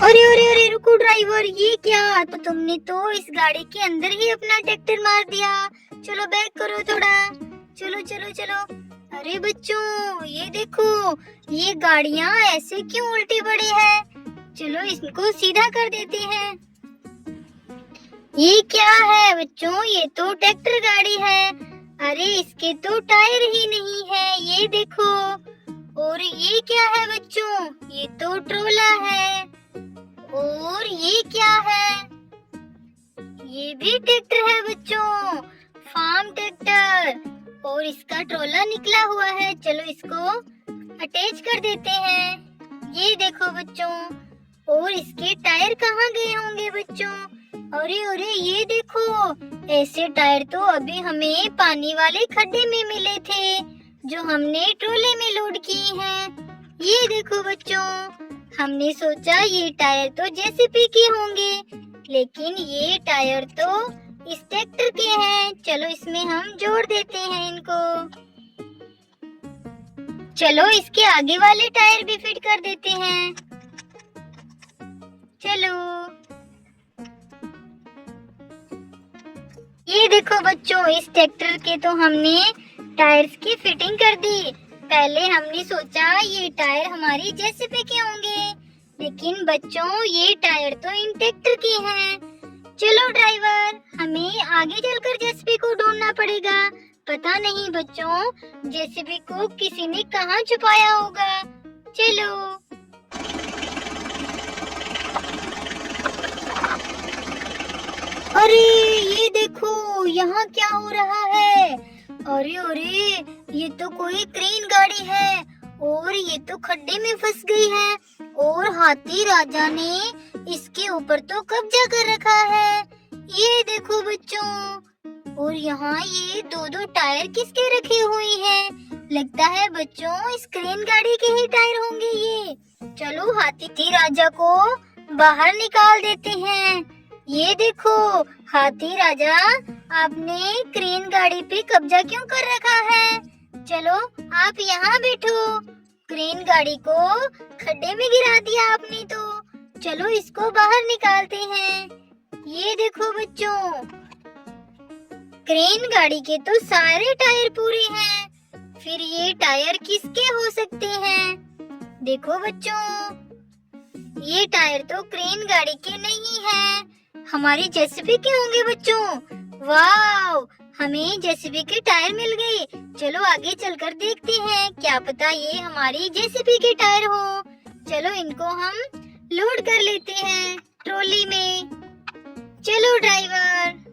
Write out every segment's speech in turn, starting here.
अरे अरे अरे रुको ड्राइवर, ये क्या? तो तुमने तो इस गाड़ी के अंदर ही अपना ट्रैक्टर मार दिया। चलो बैक करो थोड़ा। चलो चलो चलो। अरे बच्चों ये देखो, ये गाड़ियां ऐसे क्यों उल्टी पड़ी है? चलो इसको सीधा कर देते हैं। ये क्या है बच्चों? ये तो ट्रैक्टर गाड़ी है। अरे इसके तो टायर ही नहीं है, ये देखो। और ये क्या है बच्चों? ये तो ट्रोला है। और ये क्या है? ये भी ट्रैक्टर है बच्चों, फार्म ट्रैक्टर। और इसका ट्रोला निकला हुआ है। चलो इसको अटैच कर देते हैं। ये देखो बच्चों। और इसके टायर कहाँ गए होंगे बच्चों? अरे अरे ये देखो, ऐसे टायर तो अभी हमें पानी वाले खड्डे में मिले थे, जो हमने ट्रोले में लोड किए हैं। ये देखो बच्चों, हमने सोचा ये टायर तो जेसीबी के होंगे, लेकिन ये टायर तो इस ट्रैक्टर के हैं। चलो इसमें हम जोड़ देते हैं इनको। चलो इसके आगे वाले टायर भी फिट कर देते हैं। चलो ये देखो बच्चों, इस ट्रैक्टर के तो हमने टायर्स की फिटिंग कर दी। पहले हमने सोचा ये टायर हमारी जेसीबी के होंगे, लेकिन बच्चों ये टायर तो इन ट्रैक्टर के हैं। चलो ड्राइवर, हमें आगे चलकर जेसीबी को ढूंढना पड़ेगा। पता नहीं बच्चों, जेसीबी को किसी ने कहाँ छुपाया होगा। चलो अरे ये देखो, यहाँ क्या हो रहा है? अरे अरे ये तो कोई क्रेन गाड़ी है, और ये तो खड्डे में फंस गई है। और हाथी राजा ने इसके ऊपर तो कब्जा कर रखा है। ये देखो बच्चों, और यहाँ ये दो दो टायर किसके रखे हुए हैं? लगता है बच्चों इस क्रेन गाड़ी के ही टायर होंगे ये। चलो हाथी राजा को बाहर निकाल देते हैं। ये देखो हाथी राजा, आपने क्रेन गाड़ी पे कब्जा क्यों कर रखा है? चलो आप यहाँ बैठो। क्रेन गाड़ी को खड्डे में गिरा दिया आपने तो। चलो इसको बाहर निकालते हैं। ये देखो बच्चों, क्रेन गाड़ी के तो सारे टायर पूरे हैं। फिर ये टायर किसके हो सकते हैं? देखो बच्चों, ये टायर तो क्रेन गाड़ी के नहीं है, हमारी जेसीबी के होंगे बच्चों। वाव, हमें जेसीबी के टायर मिल गए। चलो आगे चलकर देखते हैं, क्या पता ये हमारी जेसीबी के टायर हो। चलो इनको हम लोड कर लेते हैं ट्रॉली में। चलो ड्राइवर।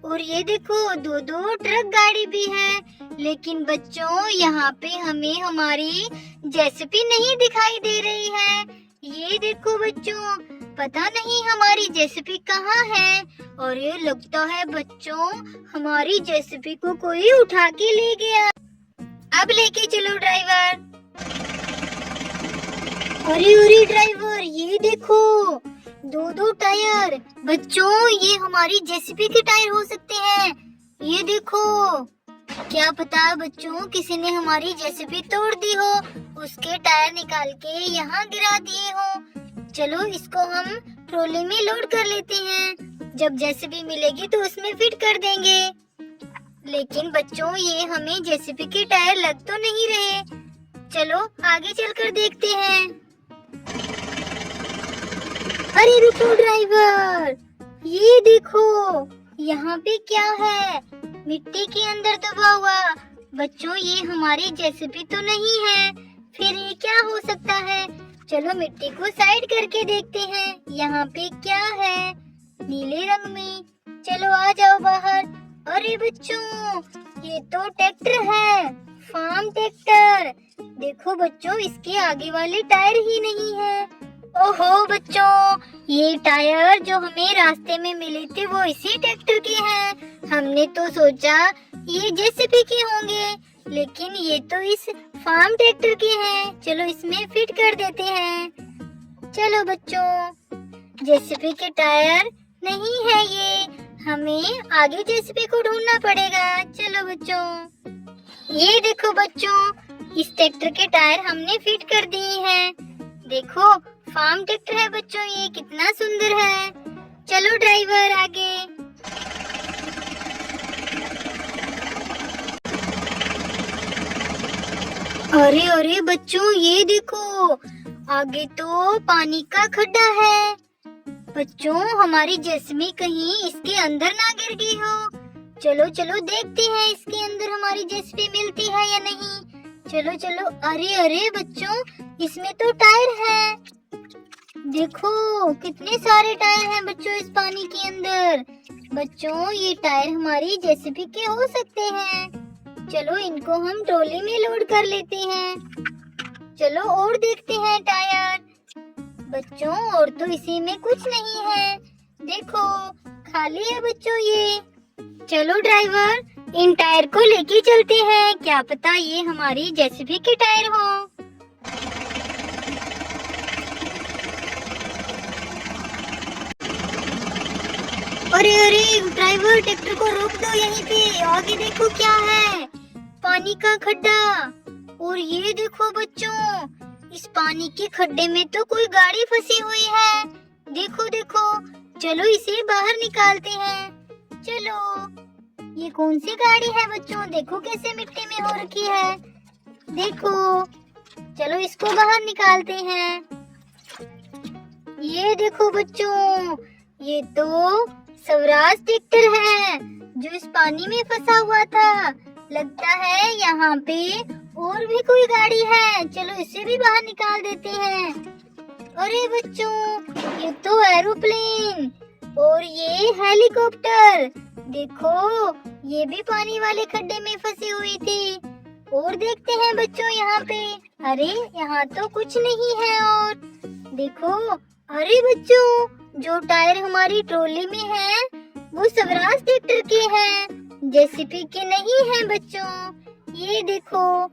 और ये देखो दो दो ट्रक गाड़ी भी है, लेकिन बच्चों यहाँ पे हमें हमारी जेसीबी नहीं दिखाई दे रही है। ये देखो बच्चों, पता नहीं हमारी जेसीबी कहाँ है। और ये लगता है बच्चों हमारी जेसीबी को कोई उठा के ले गया। अब लेके चलो ड्राइवर। अरे अरे ड्राइवर, ये देखो दो दो टायर। बच्चों ये हमारी जेसीबी के टायर हो सकते हैं। ये देखो, क्या पता बच्चों किसी ने हमारी जेसीबी तोड़ दी हो, उसके टायर निकाल के यहाँ गिरा दिए हो। चलो इसको हम ट्रॉली में लोड कर लेते हैं। जब जेसीबी मिलेगी तो उसमें फिट कर देंगे। लेकिन बच्चों ये हमें जेसीबी के टायर लग तो नहीं रहे। चलो आगे चलकर देखते हैं। अरे रुको ड्राइवर, ये देखो यहाँ पे क्या है? मिट्टी के अंदर दबा हुआ। बच्चों ये हमारी जेसीबी तो नहीं है, फिर ये क्या हो सकता है? चलो मिट्टी को साइड करके देखते हैं, यहाँ पे क्या है नीले रंग में। चलो आ जाओ बाहर। अरे बच्चों ये तो ट्रैक्टर है, फार्म ट्रैक्टर। देखो बच्चों इसके आगे वाले टायर ही नहीं है। ओहो बच्चों, ये टायर जो हमें रास्ते में मिले थे वो इसी ट्रैक्टर के हैं। हमने तो सोचा ये जेसीबी के होंगे, लेकिन ये तो इस फार्म ट्रैक्टर के हैं। चलो इसमें फिट कर देते हैं। चलो बच्चों, जेसीबी के टायर नहीं है ये, हमें आगे जेसीबी को ढूंढना पड़ेगा। चलो बच्चों, ये देखो बच्चों, इस ट्रैक्टर के टायर हमने फिट कर दिए हैं। देखो फार्म ट्रैक्टर है बच्चों, ये कितना सुंदर है। चलो ड्राइवर आगे। अरे अरे बच्चों ये देखो, आगे तो पानी का खड्डा है। बच्चों हमारी जेसीबी कहीं इसके अंदर ना गिर गई हो। चलो चलो देखते हैं इसके अंदर हमारी जेसीबी मिलती है या नहीं। चलो चलो। अरे अरे बच्चों इसमें तो टायर है। देखो कितने सारे टायर हैं बच्चों इस पानी के अंदर। बच्चों ये टायर हमारी जेसीबी के हो सकते हैं। चलो इनको हम ट्रॉली में लोड कर लेते हैं। चलो और देखते हैं टायर। बच्चों और तो इसी में कुछ नहीं है। देखो खाली है बच्चों ये। चलो ड्राइवर इन टायर को लेके चलते हैं, क्या पता ये हमारी जेसीबी के टायर हो। अरे अरे ड्राइवर ट्रैक्टर को रोक दो यहीं पे। आगे देखो क्या है, पानी का खड्डा। और ये देखो बच्चों इस पानी के खड्डे में तो कोई गाड़ी फंसी हुई है। देखो देखो। चलो इसे बाहर निकालते हैं। चलो ये कौन सी गाड़ी है बच्चों, देखो कैसे मिट्टी में हो रखी है। देखो चलो इसको बाहर निकालते हैं। ये देखो बच्चों ये तो स्वराज ट्रैक्टर है जो इस पानी में फंसा हुआ था। लगता है यहाँ पे और भी कोई गाड़ी है। चलो इसे भी बाहर निकाल देते हैं। अरे बच्चों ये तो एरोप्लेन और ये हेलीकॉप्टर। देखो ये भी पानी वाले खड्डे में फंसी हुई थी। और देखते हैं बच्चों यहाँ पे। अरे यहाँ तो कुछ नहीं है। और देखो अरे बच्चों जो टायर हमारी ट्रॉली में है वो स्वराज ट्रैक्टर के हैं, जेसीबी के नहीं है बच्चों। ये देखो।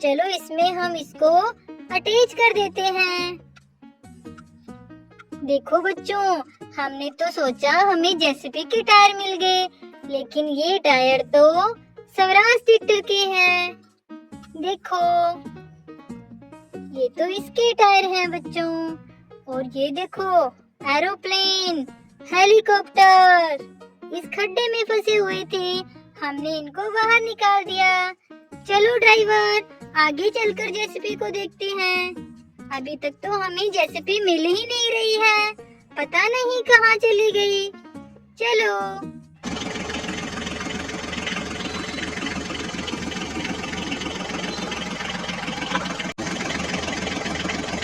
चलो इसमें हम इसको अटैच कर देते हैं। देखो बच्चों हमने तो सोचा हमें जेसीबी के टायर मिल गए, लेकिन ये टायर तो स्वराज ट्रैक्टर के हैं। देखो ये तो इसके टायर हैं बच्चों। और ये देखो एरोप्लेन, हेलीकॉप्टर इस खड्डे में फंसे हुए थे, हमने इनको बाहर निकाल दिया। चलो ड्राइवर आगे चलकर जेसीबी को देखते हैं। अभी तक तो हमें जेसीबी मिल ही नहीं रही है, पता नहीं कहाँ चली गई। चलो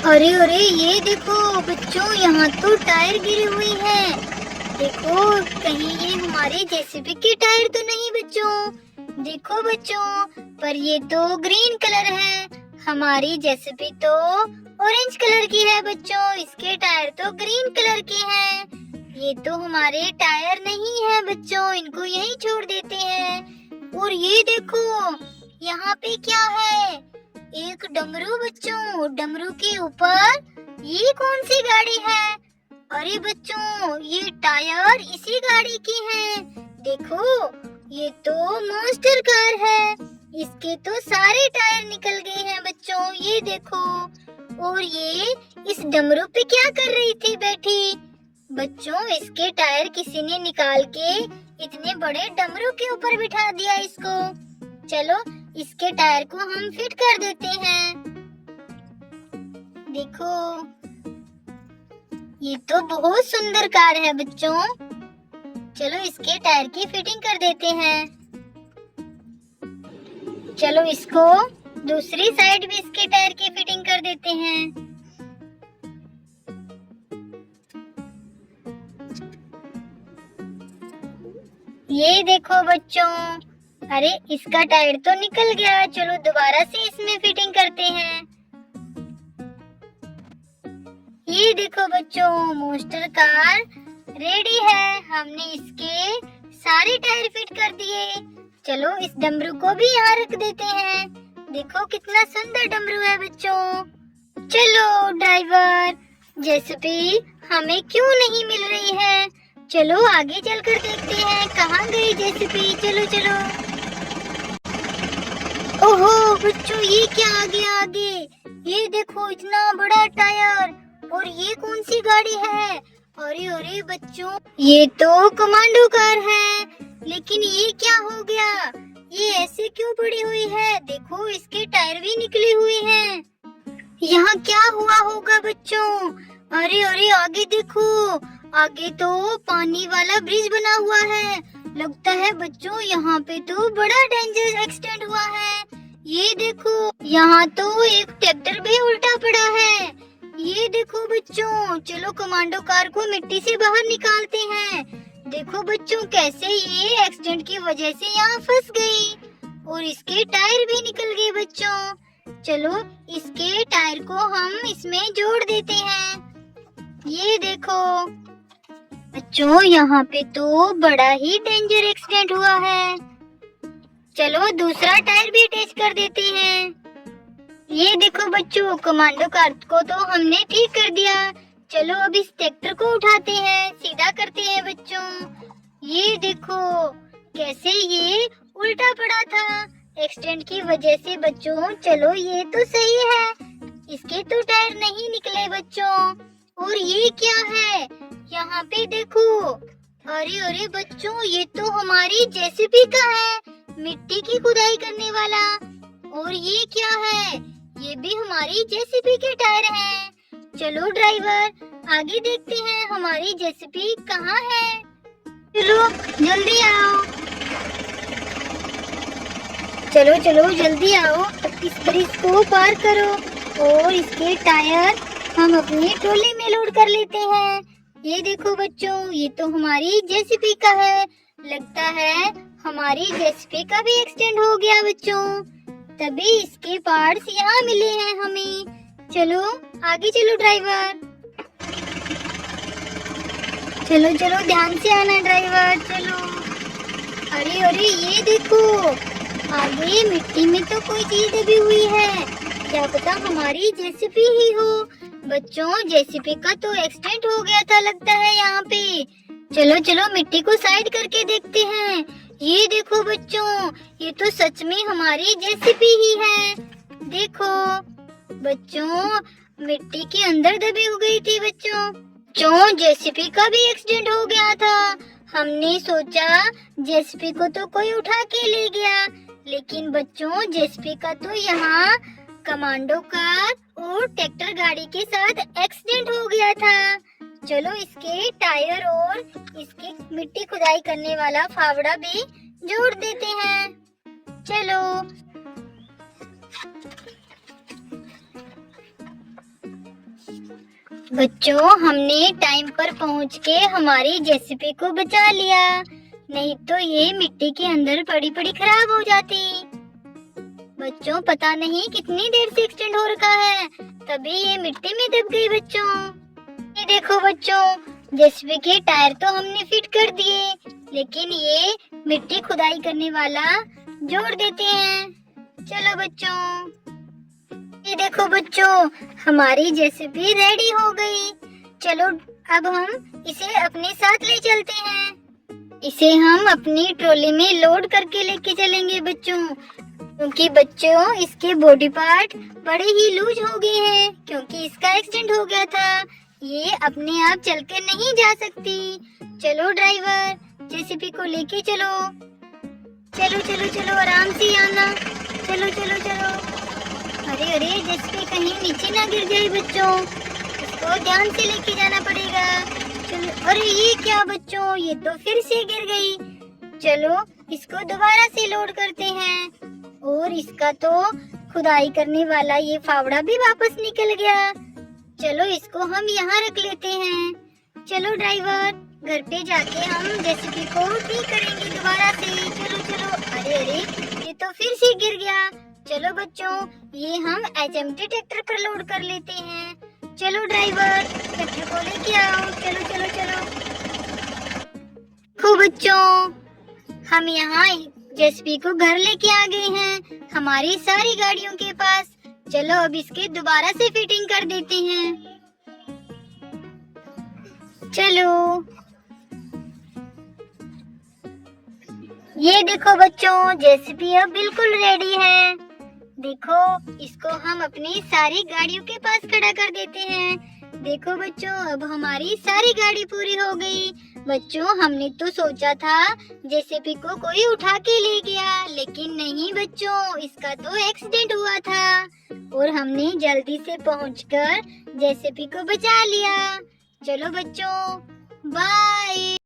अरे अरे ये देखो बच्चों यहाँ तो टायर गिरी हुई है। देखो कहीं ये हमारे जेसीबी के टायर तो नहीं बच्चों। देखो बच्चों पर ये तो ग्रीन कलर है, हमारी जेसीबी तो ऑरेंज कलर की है बच्चों। इसके टायर तो ग्रीन कलर के हैं। ये तो हमारे टायर नहीं है बच्चों, इनको यहीं छोड़ देते हैं। और ये देखो यहाँ पे क्या है, एक डमरू बच्चों। डमरू के ऊपर ये कौन सी गाड़ी है? अरे बच्चों ये टायर इसी गाड़ी की हैं। देखो ये तो मॉन्स्टर कार है, इसके तो सारे टायर निकल गए हैं बच्चों। ये देखो। और ये इस डमरू पे क्या कर रही थी बैठी? बच्चों इसके टायर किसी ने निकाल के इतने बड़े डमरू के ऊपर बिठा दिया इसको। चलो इसके टायर को हम फिट कर देते हैं। देखो ये तो बहुत सुंदर कार है बच्चों। चलो इसके टायर की फिटिंग कर देते हैं। चलो इसको दूसरी साइड भी इसके टायर की फिटिंग कर देते हैं। ये देखो बच्चों, अरे इसका टायर तो निकल गया। चलो दोबारा से इसमें फिटिंग करते हैं। ये देखो बच्चों मॉन्स्टर कार रेडी है, हमने इसके सारे टायर फिट कर दिए। चलो इस डमरू को भी यहाँ रख देते हैं। देखो कितना सुंदर डमरू है बच्चों। चलो ड्राइवर जेसीबी हमें क्यों नहीं मिल रही है? चलो आगे चलकर देखते हैं कहाँ गई जेसीबी। चलो चलो। ओहो बच्चों, ये क्या आ गया आगे? ये देखो इतना बड़ा टायर। और ये कौन सी गाड़ी है? अरे अरे बच्चों, ये तो कमांडो कार है। लेकिन ये क्या हो गया? ये ऐसे क्यों पड़ी हुई है? देखो इसके टायर भी निकले हुए हैं। यहाँ क्या हुआ होगा बच्चों? अरे अरे आगे देखो, आगे तो पानी वाला ब्रिज बना हुआ है। लगता है बच्चों यहाँ पे तो बड़ा डेंजर एक्सीडेंट हुआ है। ये देखो यहाँ तो एक ट्रैक्टर भी उल्टा पड़ा है। ये देखो बच्चों, चलो कमांडो कार को मिट्टी से बाहर निकालते हैं। देखो बच्चों कैसे ये एक्सीडेंट की वजह से यहाँ फंस गई और इसके टायर भी निकल गए बच्चों। चलो इसके टायर को हम इसमें जोड़ देते हैं। ये देखो बच्चों, यहाँ पे तो बड़ा ही डेंजर एक्सीडेंट हुआ है। चलो दूसरा टायर भी अटैच कर देते हैं। ये देखो बच्चों, कमांडो कार को तो हमने ठीक कर दिया। चलो अब इस ट्रैक्टर को उठाते हैं, सीधा करते हैं बच्चों। ये देखो कैसे ये उल्टा पड़ा था एक्सीडेंट की वजह से बच्चों। चलो ये तो सही है, इसके तो टायर नहीं निकले बच्चों। और ये क्या है यहाँ पे? देखो अरे अरे बच्चों, ये तो हमारी जेसीबी का है, मिट्टी की खुदाई करने वाला। और ये क्या है? ये भी हमारी जेसीबी के टायर हैं। चलो ड्राइवर आगे देखते हैं हमारी जेसीबी कहाँ है। चलो जल्दी आओ, चलो चलो जल्दी आओ, इस ब्रिज को पार करो और इसके टायर हम अपनी ट्रॉली में लोड कर लेते हैं। ये देखो बच्चों, ये तो हमारी जेसीबी का है। लगता है हमारी जेसीबी का भी एक्सीडेंट हो गया बच्चों, तभी इसके पार्ट्स यहाँ मिले हैं हमें। चलो आगे चलो ड्राइवर, चलो चलो ध्यान से आना ड्राइवर, चलो। अरे अरे ये देखो, आगे मिट्टी में तो कोई चीज दबी हुई है, क्या पता हमारी जेसीबी ही हो। बच्चों जेसीबी का तो एक्सीडेंट हो गया था लगता है यहाँ पे। चलो चलो मिट्टी को साइड करके देखते हैं। ये देखो बच्चों, ये तो सच में हमारी जेसीबी ही है। देखो बच्चों, मिट्टी के अंदर दबी हो गई थी बच्चों। जेसीबी का भी एक्सीडेंट हो गया था। हमने सोचा जेसीबी को तो कोई उठा के ले गया, लेकिन बच्चों जेसीबी का तो यहाँ कमांडो कार और ट्रैक्टर गाड़ी के साथ एक्सीडेंट हो गया था। चलो इसके टायर और इसकी मिट्टी खुदाई करने वाला फावड़ा भी जोड़ देते हैं। चलो बच्चों, हमने टाइम पर पहुंच के हमारी जेसीबी को बचा लिया, नहीं तो ये मिट्टी के अंदर पड़ी पड़ी खराब हो जाती। बच्चों पता नहीं कितनी देर से एक्सीडेंट हो रखा है, तभी ये मिट्टी में दब गई बच्चों। ये देखो बच्चों, जेसीबी के टायर तो हमने फिट कर दिए, लेकिन ये मिट्टी खुदाई करने वाला जोड़ देते हैं। चलो बच्चों, ये देखो बच्चों, हमारी जेसीबी रेडी हो गई। चलो अब हम इसे अपने साथ ले चलते हैं। इसे हम अपनी ट्रॉली में लोड करके लेके चलेंगे बच्चों, क्योंकि बच्चों इसके बॉडी पार्ट बड़े ही लूज हो गए हैं, क्योंकि इसका एक्सीडेंट हो गया था। ये अपने आप चल के नहीं जा सकती। चलो ड्राइवर, जेसीबी को लेके चलो। चलो चलो चलो आराम से आना, चलो चलो चलो। अरे अरे जेसीबी कहीं नीचे ना गिर जाए बच्चों, इसको ध्यान से लेके जाना पड़ेगा। चलो, अरे ये क्या बच्चों, ये तो फिर से गिर गई। चलो इसको दोबारा से लोड करते हैं और इसका तो खुदाई करने वाला ये फावड़ा भी वापस निकल गया। चलो इसको हम यहाँ रख लेते हैं। चलो ड्राइवर, घर पे जाके हम जेसीबी को ठीक करेंगे दोबारा से। चलो चलो, अरे अरे ये तो फिर से गिर गया। चलो बच्चों, ये हम एचएमटी ट्रैक्टर पर लोड कर लेते हैं। चलो ड्राइवर, ट्रैक्टर को लेके आओ। चलो चलो चलो। देखो बच्चों, हम यहाँ जेसीबी को घर लेके आ गए हैं हमारी सारी गाड़ियों के पास। चलो अब इसके दोबारा से फिटिंग कर देते हैं। चलो ये देखो बच्चों, जेसीबी अब बिल्कुल रेडी है। देखो, इसको हम अपनी सारी गाड़ियों के पास खड़ा कर देते हैं। देखो बच्चों, अब हमारी सारी गाड़ी पूरी हो गई। बच्चों, हमने तो सोचा था जेसीबी को कोई उठा के ले गया, लेकिन नहीं बच्चों, इसका तो एक्सीडेंट हुआ था और हमने जल्दी से पहुंचकर जेसीबी को बचा लिया। चलो बच्चों, बाय।